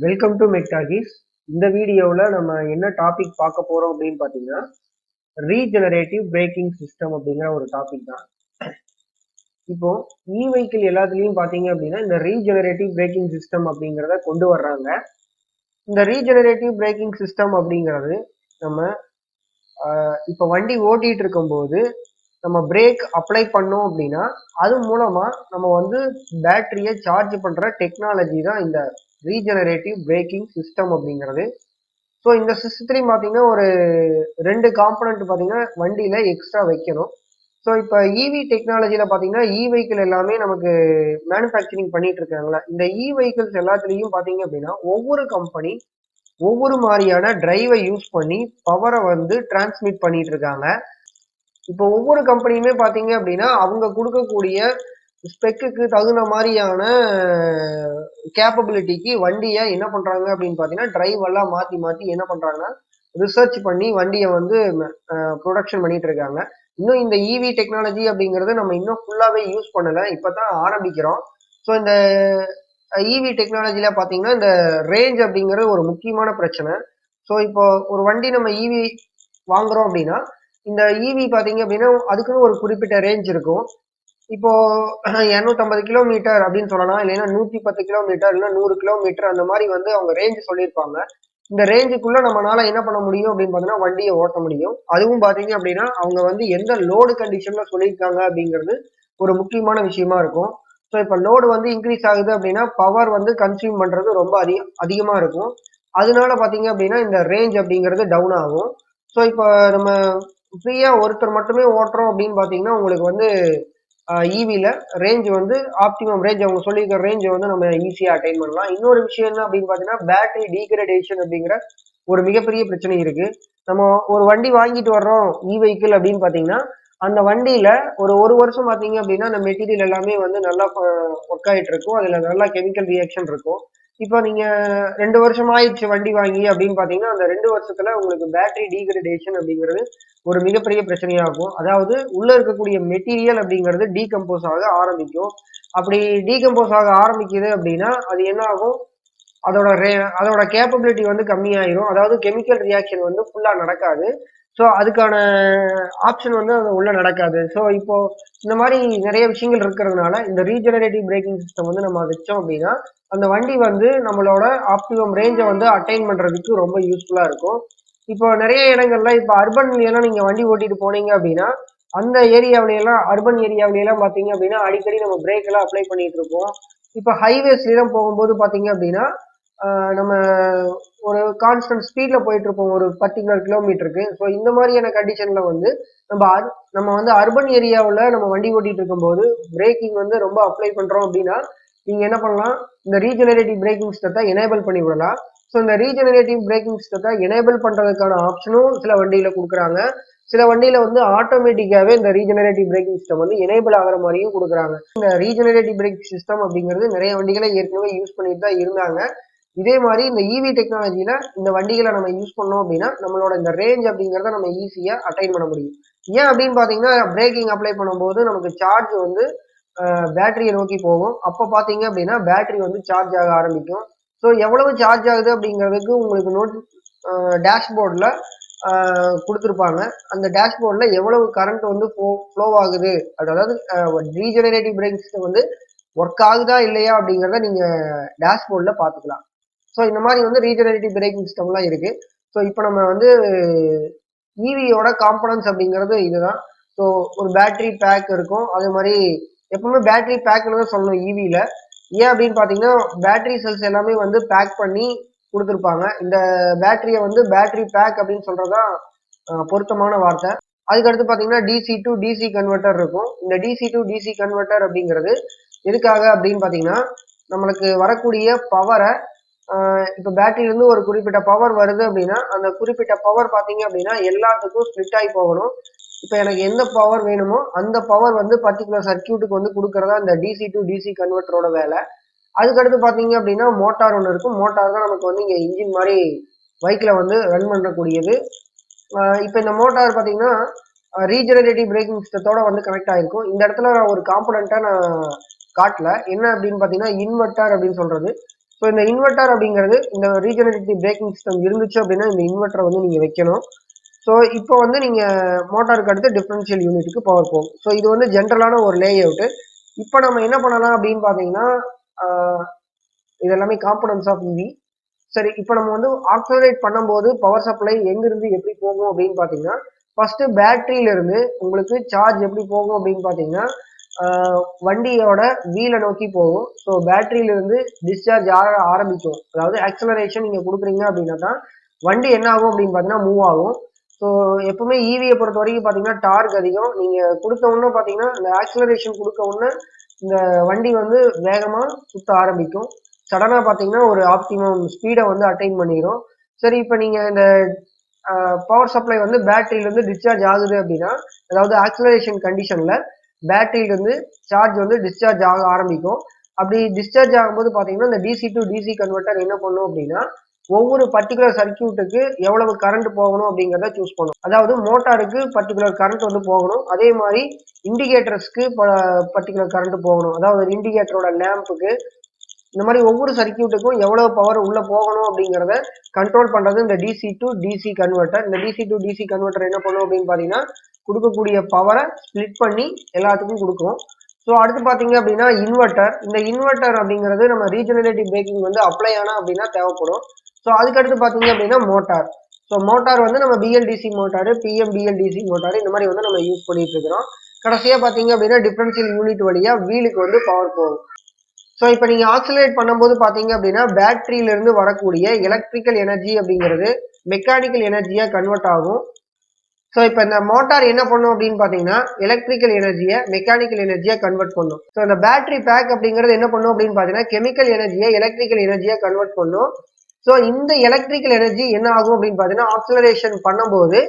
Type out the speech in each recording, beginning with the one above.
Welcome to மெக்டாகிஸ். இந்த வீடியோவில் நம்ம என்ன டாபிக் பார்க்க போறோம் அப்படின்னு பார்த்தீங்கன்னா, ரீஜெனரேட்டிவ் பிரேக்கிங் சிஸ்டம் அப்படிங்கிற ஒரு டாபிக் தான். இப்போ வெஹிக்கிள் எல்லாத்துலேயும் பார்த்தீங்க அப்படின்னா இந்த ரீஜெனரேட்டிவ் பிரேக்கிங் சிஸ்டம் அப்படிங்கிறத கொண்டு வர்றாங்க. இந்த ரீஜெனரேட்டிவ் பிரேக்கிங் சிஸ்டம் அப்படிங்கிறது நம்ம இப்போ வண்டி ஓட்டிட்டு இருக்கும்போது நம்ம பிரேக் அப்ளை பண்ணோம் அப்படின்னா அது மூலமா நம்ம வந்து பேட்டரியை சார்ஜ் பண்ற டெக்னாலஜி தான் இந்த ரீஜெனரேட்டிவ் பிரேக்கிங் சிஸ்டம் அப்படிங்கிறது. ஸோ இந்த சிஸ்டத்துலையும் பார்த்தீங்கன்னா ஒரு 2 காம்பனண்ட் பார்த்தீங்கன்னா வண்டியில எக்ஸ்ட்ரா வைக்கணும். ஸோ இப்போ இவி டெக்னாலஜியில் பார்த்தீங்கன்னா வெஹிக்கிள் எல்லாமே நமக்கு மேனுஃபேக்சரிங் பண்ணிட்டு இருக்காங்களா. இந்த வெஹிக்கிள்ஸ் எல்லாத்துலேயும் பார்த்தீங்க அப்படின்னா ஒவ்வொரு கம்பெனி ஒவ்வொரு மாதிரியான டிரைவை யூஸ் பண்ணி பவரை வந்து டிரான்ஸ்மிட் பண்ணிட்டு இருக்காங்க. இப்போ ஒவ்வொரு கம்பெனியுமே பார்த்தீங்க அப்படின்னா அவங்க கொடுக்கக்கூடிய ஸ்பெக்குக்கு தகுந்த மாதிரியான கேப்பபிலிட்டிக்கு வண்டியை என்ன பண்றாங்க அப்படின்னு பார்த்தீங்கன்னா டிரைவ் எல்லாம் மாற்றி மாற்றி என்ன பண்றாங்கன்னா ரிசர்ச் பண்ணி வண்டியை வந்து ப்ரொடக்ஷன் பண்ணிட்டு இருக்காங்க. இன்னும் இந்த இவி டெக்னாலஜி அப்படிங்கிறது நம்ம இன்னும் ஃபுல்லாகவே யூஸ் பண்ணலை, இப்போ தான் ஆரம்பிக்கிறோம். ஸோ இந்த இவி டெக்னாலஜியில் பார்த்தீங்கன்னா இந்த ரேஞ்ச் அப்படிங்கிறது ஒரு முக்கியமான பிரச்சனை. ஸோ இப்போ ஒரு வண்டி நம்ம இவி வாங்குறோம் அப்படின்னா இந்த இவி பார்த்தீங்க அப்படின்னா அதுக்குன்னு ஒரு குறிப்பிட்ட ரேஞ்ச் இருக்கும். இப்போ 250 கிலோமீட்டர் அப்படின்னு சொல்லலாம், இல்லைன்னா 110 கிலோமீட்டர், இல்லைன்னா 100 கிலோமீட்டர் அந்த மாதிரி வந்து அவங்க ரேஞ்ச் சொல்லியிருப்பாங்க. இந்த ரேஞ்சுக்குள்ள நம்மளால என்ன பண்ண முடியும் அப்படின்னு பார்த்தீங்கன்னா வண்டியை ஓட்ட முடியும். அதுவும் பார்த்தீங்க அப்படின்னா அவங்க வந்து எந்த லோடு கண்டிஷன்ல சொல்லியிருக்காங்க அப்படிங்கிறது ஒரு முக்கியமான விஷயமா இருக்கும். ஸோ இப்போ லோடு வந்து இன்க்ரீஸ் ஆகுது அப்படின்னா பவர் வந்து கன்சியூம் பண்றது ரொம்ப அதிகமா இருக்கும். அதனால பார்த்தீங்க அப்படின்னா இந்த ரேஞ்ச் அப்படிங்கிறது டவுன் ஆகும். ஸோ இப்போ நம்ம ஃப்ரீயா ஒருத்தர் மட்டுமே ஓட்டுறோம் அப்படின்னு பார்த்தீங்கன்னா உங்களுக்கு வந்து இவில ரேஞ்ச் வந்து ஆப்டிமம் ரேஞ்ச் அவங்க சொல்லியிருக்கிற ரேஞ்சை வந்து நம்ம ஈஸியாக அட்டைன் பண்ணலாம். இன்னொரு விஷயம் என்ன அப்படின்னு பார்த்தீங்கன்னா பேட்டரி டீக்ரடேஷன் அப்படிங்கிற ஒரு மிகப்பெரிய பிரச்சனை இருக்கு. நம்ம ஒரு வண்டி வாங்கிட்டு வர்றோம் வெஹிக்கிள் அப்படின்னு பார்த்தீங்கன்னா அந்த வண்டியில ஒரு வருஷம் பார்த்தீங்க அப்படின்னா அந்த மெட்டீரியல் எல்லாமே வந்து நல்லா ஒர்க் ஆகிட்டு இருக்கும், அதில் நல்லா கெமிக்கல் ரியாக்ஷன் இருக்கும். இப்போ நீங்க 2 வருஷம் ஆயிடுச்சு வண்டி வாங்கி அப்படின்னு பார்த்தீங்கன்னா அந்த 2 வருஷத்துல உங்களுக்கு பேட்டரி டீக்ரடேஷன் அப்படிங்கிறது ஒரு மிகப்பெரிய பிரச்சனையாகும். அதாவது உள்ள இருக்கக்கூடிய மெட்டீரியல் அப்படிங்கிறது டீகம்போஸ் ஆக ஆரம்பிக்கும். அப்படி டீகம்போஸ் ஆக ஆரம்பிக்குது அப்படின்னா அது என்ன ஆகும், அதோட கேப்பபிலிட்டி வந்து கம்மியாயிரும். அதாவது கெமிக்கல் ரியாக்ஷன் வந்து ஃபுல்லா நடக்காது. ஸோ அதுக்கான ஆப்ஷன் வந்து அது உள்ள நடக்காது. ஸோ இப்போ இந்த மாதிரி நிறைய விஷயங்கள் இருக்கிறதுனால இந்த ரீஜெனரேட்டிவ் பிரேக்கிங் சிஸ்டம் வந்து நம்ம வச்சோம் அப்படின்னா அந்த வண்டி வந்து நம்மளோட ஆப்டிமம் ரேஞ்சை வந்து அட்டைன் பண்றதுக்கு ரொம்ப யூஸ்ஃபுல்லா இருக்கும். இப்போ நிறைய இடங்கள்ல இப்போ அர்பன் எல்லாம் நீங்க வண்டி ஓட்டிட்டு போனீங்க அப்படின்னா அந்த ஏரியாவிலாம் அர்பன் ஏரியாவிலாம் பார்த்தீங்க அப்படின்னா அடிக்கடி நம்ம பிரேக் எல்லாம் அப்ளை பண்ணிட்டு இருப்போம். இப்போ ஹைவேஸ்லாம் போகும்போது பார்த்தீங்க அப்படின்னா நம்ம ஒரு கான்ஸ்டன்ட் ஸ்பீட்ல போயிட்டு இருப்போம் ஒரு பர்டிகுலர் கிலோமீட்டருக்கு. ஸோ இந்த மாதிரியான கண்டிஷன்ல வந்து நம்ம வந்து அர்பன் ஏரியாவில் நம்ம வண்டி ஓட்டிட்டு இருக்கும்போது பிரேக்கிங் வந்து ரொம்ப அப்ளை பண்றோம் அப்படின்னா நீங்க என்ன பண்ணலாம், இந்த ரீஜெனரேட்டிவ் பிரேக்கிங் சிஸ்டத்தை எனேபிள் பண்ணி விடலாம். ஸோ இந்த ரீஜெனரேட்டிவ் பிரேக்கிங் சிஸ்டத்தை எனேபிள் பண்றதுக்கான ஆப்ஷனும் சில வண்டியில கொடுக்குறாங்க. சில வண்டியில வந்து ஆட்டோமேட்டிக்காவே இந்த ரீஜெனரேட்டிவ் பிரேக்கிங் சிஸ்டம் வந்து எனேபிள் ஆகிற மாதிரியும் கொடுக்குறாங்க. இந்த ரீஜெனரேட்டிவ் பிரேக்கிங் சிஸ்டம் அப்படிங்கிறது நிறைய வண்டிகளை ஏற்கனவே யூஸ் பண்ணிட்டு தான் இருந்தாங்க. இதே மாதிரி இந்த இவி டெக்னாலஜியில இந்த வண்டிகளை நம்ம யூஸ் பண்ணோம் அப்படின்னா நம்மளோட இந்த ரேஞ்ச் அப்படிங்கிறத நம்ம ஈஸியா அட்டைன் பண்ண முடியும். ஏன் அப்படின்னு பாத்தீங்கன்னா பிரேக்கிங் அப்ளை பண்ணும்போது நமக்கு சார்ஜ் வந்து பேட்டரியை நோக்கி போகும். அப்போ பார்த்தீங்க அப்படின்னா பேட்டரி வந்து சார்ஜ் ஆக ஆரம்பிக்கும். ஸோ எவ்வளவு சார்ஜ் ஆகுது அப்படிங்கிறதுக்கு உங்களுக்கு டேஷ்போர்டில் கொடுத்துருப்பாங்க. அந்த டேஷ்போர்டில் எவ்வளவு கரண்ட் வந்து ஃப்ளோ ஆகுது, அதாவது ரீஜெனரேட்டிவ் பிரேக் சிஸ்டம் வந்து ஒர்க் ஆகுதா இல்லையா அப்படிங்கிறத நீங்கள் டேஷ்போர்டில் பார்த்துக்கலாம். ஸோ இந்த மாதிரி வந்து ரீஜெனரேட்டிவ் பிரேக்கிங் சிஸ்டம்லாம் இருக்கு. ஸோ இப்போ நம்ம வந்து இவியோட காம்பனன்ஸ் அப்படிங்கிறது இதுதான். ஸோ ஒரு பேட்டரி பேக் இருக்கும். அதே மாதிரி எப்பவுமே பேட்டரி பேக்னு தான் சொல்லணும் இவில. ஏன் அப்படின்னு பார்த்தீங்கன்னா பேட்டரி செல்ஸ் எல்லாமே வந்து பேக் பண்ணி கொடுத்துருப்பாங்க. இந்த பேட்டரியை வந்து பேட்டரி பேக் அப்படின்னு சொல்றதுதான் பொருத்தமான வார்த்தை. அதுக்கடுத்து பார்த்தீங்கன்னா டிசி டு டிசி கன்வெர்ட்டர் இருக்கும். இந்த டிசி டு டிசி கன்வெர்ட்டர் அப்படிங்கிறது எதுக்காக அப்படின்னு பார்த்தீங்கன்னா நம்மளுக்கு வரக்கூடிய பவரை இப்போ பேட்டரியிலேருந்து ஒரு குறிப்பிட்ட பவர் வருது அப்படின்னா அந்த குறிப்பிட்ட பவர் பார்த்தீங்க அப்படின்னா எல்லாத்துக்கும் ஸ்ப்ளிட் ஆகி போகணும். இப்போ எனக்கு எந்த பவர் வேணுமோ அந்த பவர் வந்து பர்டிகுலர் சர்க்கியூட்டுக்கு வந்து கொடுக்கறதா இந்த டிசி டு டிசி கன்வெர்ட்டரோட வேலை. அதுக்கடுத்து பார்த்தீங்க அப்படின்னா மோட்டார் ஒன்று இருக்கும். மோட்டார் தான் நமக்கு வந்து இங்கே இன்ஜின் மாதிரி பைக்கில் வந்து ரன் பண்ணக்கூடியது. இப்போ இந்த மோட்டார் பார்த்தீங்கன்னா ரீஜெனரேட்டிவ் பிரேக்கிங் சிஸ்டத்தோட வந்து கனெக்ட் ஆகிருக்கும். இந்த இடத்துல நான் ஒரு காம்பனண்ட்டை நான் காட்டல, என்ன அப்படின்னு பார்த்தீங்கன்னா இன்வெர்ட்டர் அப்படின்னு சொல்றது. ஸோ இந்த இன்வெர்டர் அப்படிங்கிறது இந்த ரீஜெனரேட்டிவ் பிரேக்கிங் சிஸ்டம் இருந்துச்சு அப்படின்னா இந்த இன்வெர்டரை வந்து நீங்கள் வைக்கணும். ஸோ இப்போ வந்து நீங்கள் மோட்டாருக்கு அடுத்து டிஃபரன்ஷியல் யூனிட்டுக்கு பவர் போகும். ஸோ இது வந்து ஜென்ரலான ஒரு லே அவுட்டு. இப்போ நம்ம என்ன பண்ணலாம் அப்படின்னு பார்த்தீங்கன்னா இது எல்லாமே காம்பனன்ட்ஸ் ஆஃப் இவி. சரி, இப்போ நம்ம வந்து ஆக்சலரேட் பண்ணும்போது பவர் சப்ளை எங்கிருந்து எப்படி போகும் அப்படின்னு பார்த்தீங்கன்னா ஃபர்ஸ்ட் பேட்டரியில இருந்து உங்களுக்கு சார்ஜ் எப்படி போகும் அப்படின்னு பார்த்தீங்கன்னா வண்டியோட வீலை நோக்கி போகும். ஸோ பேட்டரியில இருந்து டிஸ்சார்ஜ் ஆரம்பிக்கும். அதாவது ஆக்சலரேஷன் நீங்க கொடுக்குறீங்க அப்படின்னா தான் வண்டி என்ன ஆகும் அப்படின்னு பார்த்தீங்கன்னா மூவ் ஆகும். ஸோ எப்பவுமே ஈவியை பொறுத்த வரைக்கும் பார்த்தீங்கன்னா டார்க் அதிகம். நீங்க கொடுத்த உடனே பார்த்தீங்கன்னா இந்த ஆக்சலரேஷன் கொடுக்க உடனே இந்த வண்டி வந்து வேகமா சுத்த ஆரம்பிக்கும். சடனா பார்த்தீங்கன்னா ஒரு ஆப்டிமம் ஸ்பீடை வந்து அட்டைன் பண்ணிடும். சரி, இப்போ நீங்க இந்த பவர் சப்ளை வந்து பேட்டரியிலேருந்து டிஸ்சார்ஜ் ஆகுது அப்படின்னா அதாவது ஆக்சலரேஷன் கண்டிஷன்ல பேட்டரியிலேருந்து சார்ஜ் வந்து டிஸ்சார்ஜ் ஆக ஆரம்பிக்கும். அப்படி டிஸ்சார்ஜ் ஆகும்போது பார்த்தீங்கன்னா இந்த டிசி டு டிசி கன்வெர்ட்டர் என்ன பண்ணும் அப்படின்னா ஒவ்வொரு பர்டிகுலர் சர்க்கியூட்டுக்கு எவ்வளவு கரண்ட் போகணும் அப்படிங்கிறத சூஸ் பண்ணும். அதாவது மோட்டாருக்கு பர்டிகுலர் கரண்ட் வந்து போகணும். அதே மாதிரி இண்டிகேட்டர்ஸ்க்கு பர்டிகுலர் கரண்ட் போகணும். அதாவது இண்டிகேட்டரோட லேம்புக்கு இந்த மாதிரி ஒவ்வொரு சர்க்கியூட்டுக்கும் எவ்வளவு பவர் உள்ள போகணும் அப்படிங்கிறத கண்ட்ரோல் பண்றது இந்த டிசி டு டிசி கன்வெர்ட்டர். இந்த டிசி டு டிசி கன்வெர்ட்டர் என்ன பண்ணும் அப்படின்னு பாத்தீங்கன்னா கொடுக்கக்கூடிய பவரை ஸ்பிளிட் பண்ணி எல்லாத்துக்கும் கொடுக்கும். ஸோ அடுத்து பாத்தீங்க அப்படின்னா இன்வெர்ட்டர். இந்த இன்வெர்ட்டர் அப்படிங்கிறது நம்ம ரீஜெனரேட்டிவ் பிரேக்கிங் வந்து அப்ளை ஆனா அப்படின்னா தேவைப்படும். ஸோ அதுக்கடுத்து பாத்தீங்க அப்படின்னா மோட்டார். ஸோ மோட்டார் வந்து நம்ம பிஎல்டிசி மோட்டார், பிஎம்பிஎல்டிசி மோட்டார் இந்த மாதிரி வந்து நம்ம யூஸ் பண்ணிட்டு இருக்கிறோம். கடைசியா பாத்தீங்க அப்படின்னா டிஃபரன்ஷியல் யூனிட் வழியா வீலுக்கு வந்து பவர் போகும். ஸோ இப்போ நீங்க ஆக்சிலேட் பண்ணும்போது பாத்தீங்க அப்படின்னா பேட்டரியில இருந்து வரக்கூடிய எலக்ட்ரிக்கல் எனர்ஜி அப்படிங்கிறது மெக்கானிக்கல் எனர்ஜியா கன்வெர்ட் ஆகும். ஸோ இப்போ இந்த மோட்டார் என்ன பண்ணும் அப்படின்னு பாத்தீங்கன்னா எலக்ட்ரிக்கல் எனர்ஜியை மெக்கானிக்கல் எனர்ஜியா கன்வெர்ட் பண்ணும். ஸோ இந்த பேட்டரி பேக் அப்படிங்கிறது என்ன பண்ணும் அப்படின்னு பாத்தீங்கன்னா கெமிக்கல் எனர்ஜியை எலக்ட்ரிக்கல் எனர்ஜியா கன்வெர்ட் பண்ணும். ஸோ இந்த எலக்ட்ரிக்கல் எனர்ஜி என்ன ஆகும் அப்படின்னு பாத்தீங்கன்னா ஆக்சிலரேஷன் பண்ணும்போது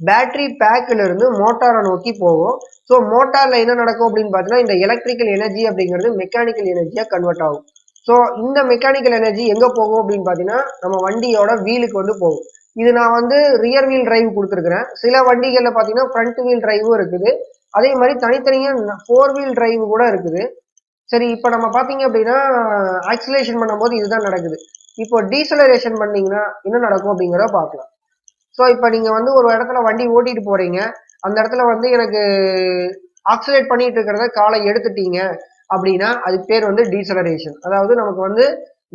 பேட்டரி பேக்ல இருந்து மோட்டாரை நோக்கி போகும். ஸோ மோட்டார்ல என்ன நடக்கும் அப்படின்னு பாத்தீங்கன்னா இந்த எலக்ட்ரிக்கல் எனர்ஜி அப்படிங்கிறது மெக்கானிக்கல் எனர்ஜியா கன்வெர்ட் ஆகும். ஸோ இந்த மெக்கானிக்கல் எனர்ஜி எங்க போகும் அப்படின்னு பாத்தீங்கன்னா நம்ம வண்டியோட வீலுக்கு வந்து போகும். இது நான் வந்து ரியர் வீல் டிரைவ் கொடுத்துருக்கிறேன். சில வண்டிகள்ல பாத்தீங்கன்னா ஃப்ரண்ட் வீல் டிரைவும் இருக்குது. அதே மாதிரி தனித்தனியா 4 வீல் டிரைவ் கூட இருக்குது. சரி, இப்போ நம்ம பாத்தீங்க அப்படின்னா ஆக்சிலேஷன் பண்ணும்போது இதுதான் நடக்குது. இப்போ டீசலரேஷன் பண்ணீங்கன்னா என்ன நடக்கும் அப்படிங்கிறத பார்க்கலாம். ஸோ இப்போ நீங்க வந்து ஒரு இடத்துல வண்டி ஓட்டிட்டு போறீங்க. அந்த இடத்துல வந்து எனக்கு ஆக்சிலேட் பண்ணிட்டு இருக்கிறத காலை எடுத்துட்டீங்க அப்படின்னா அதுக்கு பேர் வந்து டீசலரேஷன். அதாவது நமக்கு வந்து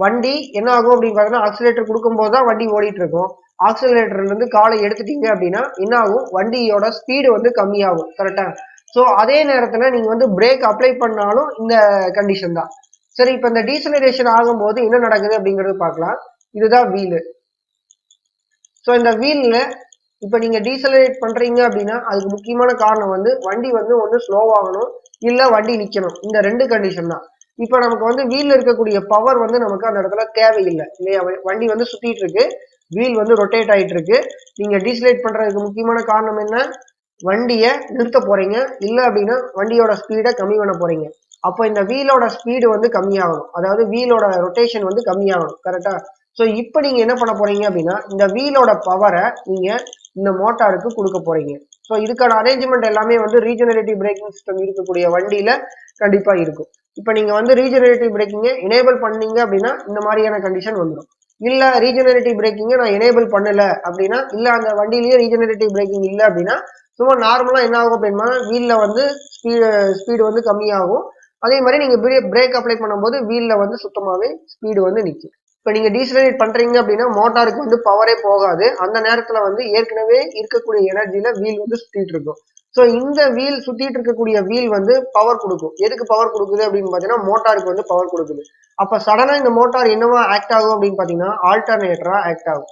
வண்டி என்ன ஆகும் அப்படின்னு பார்த்தீங்கன்னா ஆக்சிலேட்டர் கொடுக்கும்போது தான் வண்டி ஓடிட்டு இருக்கும். ஆக்சிலேட்டர்ல இருந்து காலை எடுத்துட்டீங்க அப்படின்னா என்ன ஆகும், வண்டியோட ஸ்பீடு வந்து கம்மியாகும். கரெக்டா? ஸோ அதே நேரத்துல நீங்க வந்து பிரேக் அப்ளை பண்ணாலும் இந்த கண்டிஷன் தான். சரி, இப்போ இந்த டீசலரேஷன் ஆகும்போது என்ன நடக்குது அப்படிங்கறது பார்க்கலாம். இதுதான் வீலு. ஸோ இந்த வீல்ல இப்போ நீங்க டீசலரேட் பண்றீங்க அப்படின்னா அதுக்கு முக்கியமான காரணம் வந்து வண்டி வந்து ஒன்று ஸ்லோவாகணும் இல்ல வண்டி நிக்கணும். இந்த ரெண்டு கண்டிஷன் தான். இப்போ நமக்கு வந்து வீல்ல இருக்கக்கூடிய பவர் வந்து நமக்கு அந்த இடத்துல தேவையில்லை இல்லையா? வண்டி வந்து சுத்திட்டு இருக்கு, வீல் வந்து ரொட்டேட் ஆயிட்டு இருக்கு. நீங்க டீசலேட் பண்றதுக்கு முக்கியமான காரணம் என்ன? வண்டியை நிறுத்த போறீங்க, இல்ல அப்படின்னா வண்டியோட ஸ்பீடை கம்மி பண்ண போறீங்க. அப்போ இந்த வீலோட ஸ்பீடு வந்து கம்மியாகணும். அதாவது வீலோட ரொட்டேஷன் வந்து கம்மியாகணும். கரெக்டா? ஸோ இப்போ நீங்க என்ன பண்ண போறீங்க அப்படின்னா இந்த வீலோட பவரை நீங்க இந்த மோட்டாருக்கு கொடுக்க போறீங்க. ஸோ இதுக்கான அரேஞ்ச்மெண்ட் எல்லாமே வந்து ரீஜெனரேட்டிவ் பிரேக்கிங் சிஸ்டம் இருக்கக்கூடிய வண்டியில கண்டிப்பா இருக்கும். இப்போ நீங்க வந்து ரீஜெனரேட்டிவ் பிரேக்கிங்கை எனேபிள் பண்ணீங்க அப்படின்னா இந்த மாதிரியான கண்டிஷன் வந்துடும். இல்ல ரீஜெனரேட்டிவ் பிரேக்கிங்கை நான் எனேபிள் பண்ணல அப்படின்னா, இல்ல அந்த வண்டியிலேயே ரீஜெனரேட்டிவ் பிரேக்கிங் இல்லை அப்படின்னா சும்மா நார்மலா என்ன ஆகும் அப்படின்னா வீல்ல வந்து ஸ்பீடு வந்து கம்மியாகும். அதே மாதிரி நீங்க பிரேக் அப்ளை பண்ணும்போது வீல்ல வந்து சுத்தமாவே ஸ்பீடு வந்து நிற்கும். இப்போ நீங்க டீசலரேட் பண்றீங்க அப்படின்னா மோட்டாருக்கு வந்து பவரே போகாது. அந்த நேரத்துல வந்து ஏற்கனவே இருக்கக்கூடிய எனர்ஜில வீல் வந்து சுத்திட்டு இருக்கும். ஸோ இந்த வீல் சுத்திட்டு இருக்கக்கூடிய வீல் வந்து பவர் கொடுக்கும். எதுக்கு பவர் கொடுக்குது அப்படின்னு பாத்தீங்கன்னா மோட்டாருக்கு வந்து பவர் கொடுக்குது. அப்ப சடனா இந்த மோட்டார் என்னவா ஆக்ட் ஆகும் அப்படின்னு பாத்தீங்கன்னா ஆல்டர்னேட்டரா ஆக்ட் ஆகும்.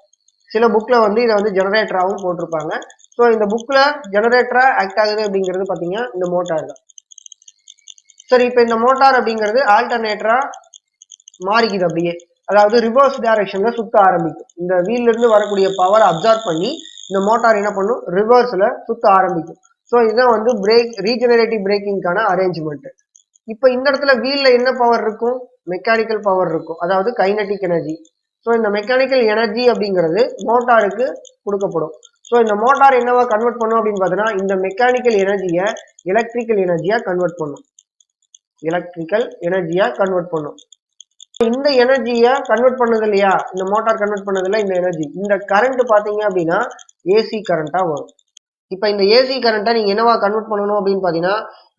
சில புக்ல வந்து இதை வந்து ஜெனரேட்டராகவும் போட்டிருப்பாங்க. ஸோ இந்த புக்ல ஜெனரேட்டரா ஆக்ட் ஆகுது அப்படிங்கிறது பாத்தீங்கன்னா இந்த மோட்டார் தான். சரி, இப்போ இந்த மோட்டார் அப்படிங்கிறது ஆல்டர்னேட்டரா மாறிக்குது அப்படியே. அதாவது ரிவர்ஸ் டைரக்ஷன்ல சுத்த ஆரம்பிக்கும். இந்த வீல்ல இருந்து வரக்கூடிய பவர் அப்சார்ப் பண்ணி இந்த மோட்டார் என்ன பண்ணும், ரிவர்ஸ்ல சுத்த ஆரம்பிக்கும். ஸோ இதுதான் வந்து ரீஜெனரேட்டிவ் பிரேக்கிங்கான அரேஞ்ச்மெண்ட். இப்போ இந்த இடத்துல வீல்ல என்ன பவர் இருக்கும்? மெக்கானிக்கல் பவர் இருக்கும், அதாவது கைனடிக் எனர்ஜி. ஸோ இந்த மெக்கானிக்கல் எனர்ஜி அப்படிங்கிறது மோட்டாருக்கு கொடுக்கப்படும். ஸோ இந்த மோட்டார் என்னவா கன்வெர்ட் பண்ணும் அப்படின்னு பார்த்தீங்கன்னா இந்த மெக்கானிக்கல் எனர்ஜியை எலக்ட்ரிக்கல் எனர்ஜியா கன்வெர்ட் பண்ணும். எலக்ட்ரிக்கல் எனர்ஜியா கன்வெர்ட் பண்ணும். இந்த எனர்ஜியை கன்வெர்ட் பண்ணது இல்லையா, இந்த மோட்டார் கன்வெர்ட் பண்ணதுல இந்த எனர்ஜி, இந்த கரண்ட் பாத்தீங்க அப்படின்னா ஏசி கரண்டா வரும். இப்ப இந்த ஏசி கரண்ட்டை நீங்க என்னவா கன்வெர்ட் பண்ணணும் அப்படின்னு பாத்தீங்கன்னா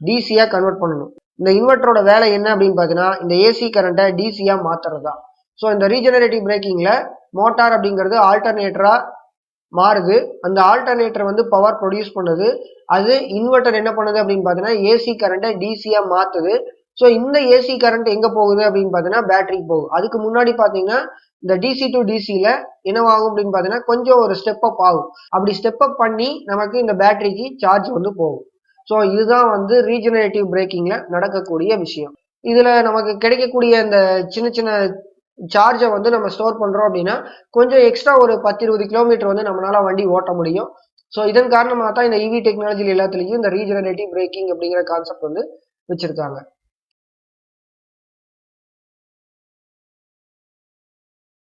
டிசியா கன்வெர்ட் பண்ணணும். இந்த இன்வெர்டரோட வேலை என்ன அப்படின்னு பாத்தீங்கன்னா இந்த ஏசி கரண்ட்டை டிசியா மாத்துறது தான். ஸோ இந்த ரீஜெனரேட்டிவ் பிரேக்கிங்ல மோட்டார் அப்படிங்கிறது ஆல்டர்னேட்டரா மாறுது. அந்த ஆல்டர்னேட்டர் வந்து பவர் ப்ரொடியூஸ் பண்ணுது. அது இன்வெர்டர் என்ன பண்ணுது அப்படின்னு பாத்தீங்கன்னா ஏசி கரண்ட்டை டிசியா மாத்துது. ஸோ இந்த ஏசி கரண்ட் எங்க போகுது அப்படின்னு பாத்தீங்கன்னா பேட்டரிக்கு போகுது. அதுக்கு முன்னாடி பாத்தீங்கன்னா இந்த டிசி டு டிசில என்னவாகும் அப்படின்னு பாத்தீங்கன்னா கொஞ்சம் ஒரு ஸ்டெப் அப் ஆகும். அப்படி ஸ்டெப் அப் பண்ணி நமக்கு இந்த பேட்டரிக்கு சார்ஜ் வந்து போகும். ஸோ இதுதான் வந்து ரீஜெனரேட்டிவ் பிரேக்கிங்ல நடக்கக்கூடிய விஷயம். இதுல நமக்கு கிடைக்கக்கூடிய இந்த சின்ன சின்ன சார்ஜை வந்து நம்ம ஸ்டோர் பண்றோம் அப்படின்னா கொஞ்சம் எக்ஸ்ட்ரா ஒரு 10-20 கிலோமீட்டர் வந்து நம்மளால வண்டி ஓட்ட முடியும். ஸோ இதன் காரணமாக தான் இந்த இவி டெக்னாலஜி எல்லாத்துலயும் இந்த ரீஜெனரேட்டிவ் பிரேக்கிங் அப்படிங்கிற கான்செப்ட் வந்து வச்சிருக்காங்க.